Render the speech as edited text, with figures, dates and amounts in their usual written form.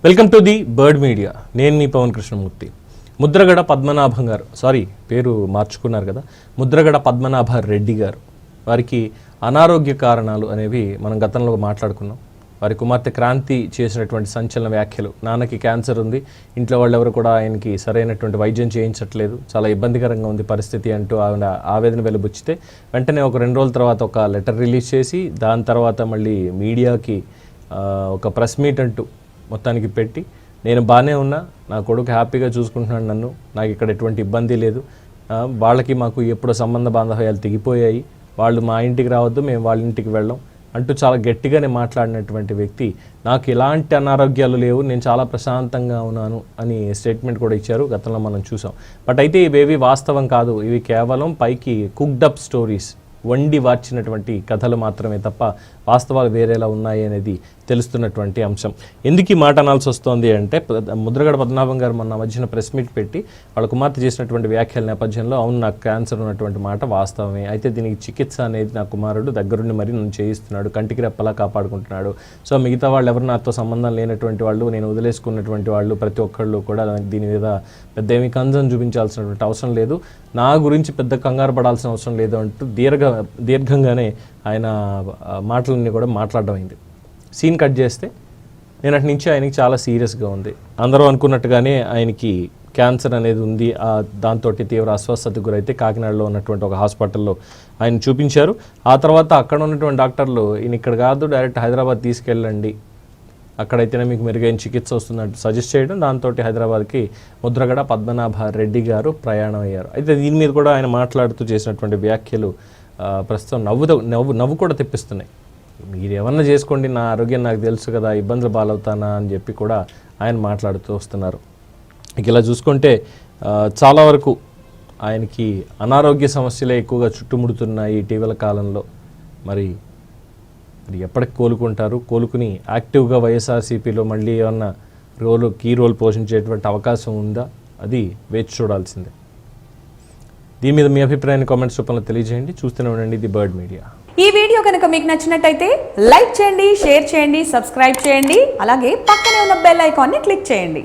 Welcome to the bird media. నేను మీ పవన్ కృష్ణమూర్తి. ముద్రగడ పద్మనాభం గారు, పేరు మార్చుకున్నారు కదా, ముద్రగడ పద్మనాభ రెడ్డి గారు, వారికి అనారోగ్య కారణాలు అనేవి మనం గతంలో మాట్లాడుకున్నాం. వారి కుమార్తె క్రాంతి చేసినటువంటి సంచలన వ్యాఖ్యలు, నాన్నకి క్యాన్సర్ ఉంది, ఇంట్లో వాళ్ళు ఎవరు కూడా ఆయనకి సరైనటువంటి వైద్యం చేయించట్లేదు, చాలా ఇబ్బందికరంగా ఉంది పరిస్థితి అంటూ ఆవిడ ఆవేదన వెలుబుచ్చితే వెంటనే ఒక 2 రోజుల తర్వాత ఒక లెటర్ రిలీజ్ చేసి దాని తర్వాత మళ్ళీ మీడియాకి ఒక ప్రెస్ మీట్ అంటూ మొత్తానికి పెట్టి, నేను బాగానే ఉన్నా, నా కొడుకు హ్యాపీగా చూసుకుంటున్నాడు నన్ను, నాకు ఇక్కడ ఎటువంటి ఇబ్బంది లేదు, వాళ్ళకి మాకు ఎప్పుడో సంబంధ బాంధవ్యాలు తెగిపోయాయి, వాళ్ళు మా ఇంటికి రావద్దు, మేము వాళ్ళ ఇంటికి వెళ్ళాం అంటూ చాలా గట్టిగానే మాట్లాడినటువంటి వ్యక్తి, నాకు ఎలాంటి అనారోగ్యాలు లేవు, నేను చాలా ప్రశాంతంగా ఉన్నాను అని స్టేట్మెంట్ కూడా ఇచ్చారు. గతంలో మనం చూసాం. బట్ అయితే ఇవేవి వాస్తవం కాదు, ఇవి కేవలం పైకి కుక్డ్ అప్ స్టోరీస్, వండి వార్చినటువంటి కథలు మాత్రమే తప్ప వాస్తవాలు వేరేలా ఉన్నాయి అనేది తెలుస్తున్నటువంటి అంశం. ఎందుకు ఈ మాట అనాల్సి వస్తుంది అంటే, ముద్రగడ పద్మనాభం గారు మొన్న మధ్యన ప్రెస్ మీట్ పెట్టి వాళ్ళ కుమార్తె చేసినటువంటి వ్యాఖ్యల నేపథ్యంలో, అవును నాకు క్యాన్సర్ ఉన్నటువంటి మాట వాస్తవమే, అయితే దీనికి చికిత్స అనేది నా కుమారుడు దగ్గరుండి మరి నన్ను చేయిస్తున్నాడు, కంటికి రెప్పలా కాపాడుకుంటున్నాడు, సో మిగతా వాళ్ళు ఎవరు నాతో సంబంధం లేనటువంటి వాళ్ళు, నేను వదిలేసుకున్నటువంటి వాళ్ళు ప్రతి ఒక్కళ్ళు కూడా దీని మీద పెద్ద ఏమీ కన్సర్న్ చూపించాల్సినటువంటి అవసరం లేదు, నా గురించి పెద్ద కంగారు పడాల్సిన అవసరం లేదు అంటూ దీర్ఘంగానే ఆయన మాటలన్నీ కూడా మాట్లాడడం అయింది. సీన్ కట్ చేస్తే నేనటి నుంచి ఆయనకి చాలా సీరియస్గా ఉంది. అందరూ అనుకున్నట్టుగానే ఆయనకి క్యాన్సర్ అనేది ఉంది. దాంతో తీవ్ర అస్వస్థతకు గురైతే కాకినాడలో ఉన్నటువంటి ఒక హాస్పిటల్లో ఆయన చూపించారు. ఆ తర్వాత అక్కడ ఉన్నటువంటి డాక్టర్లు, ఈయన ఇక్కడ కాదు డైరెక్ట్ హైదరాబాద్ తీసుకెళ్ళండి, అక్కడైతేనే మీకు మెరుగైన చికిత్స వస్తుందంటూ సజెస్ట్ చేయడం, దాంతో హైదరాబాద్కి ముద్రగడ పద్మనాభ రెడ్డి గారు ప్రయాణం అయ్యారు. అయితే దీని మీద కూడా ఆయన మాట్లాడుతూ చేసినటువంటి వ్యాఖ్యలు ప్రస్తుతం నవ్వు కూడా తెప్పిస్తున్నాయి. మీరు ఏమన్నా చేసుకోండి, నా ఆరోగ్యం నాకు తెలుసు కదా, ఇబ్బందులు బాలవుతానా అని చెప్పి కూడా ఆయన మాట్లాడుతూ వస్తున్నారు. ఇక ఇలా చూసుకుంటే చాలా వరకు ఆయనకి అనారోగ్య సమస్యలే ఎక్కువగా చుట్టుముడుతున్నాయి ఇటీవల కాలంలో. మరి ఎప్పటికి కోలుకుంటారు, కోలుకుని యాక్టివ్గా వైఎస్ఆర్సీపీలో మళ్ళీ ఏమన్నా కీ రోల్ పోషించేటువంటి అవకాశం ఉందా, అది వేచి చూడాల్సిందే. దీని మీద మీ అభిప్రాయాన్ని కామెంట్స్ రూపంలో తెలియజేయండి. చూస్తూనే ఉండండి ది బర్డ్ మీడియా. ఈ వీడియో కనుక మీకు నచ్చినట్టయితే లైక్ చేయండి, షేర్ చేయండి, సబ్స్క్రైబ్ చేయండి, అలాగే పక్కనే ఉన్న బెల్ ఐకాన్ని క్లిక్ చేయండి.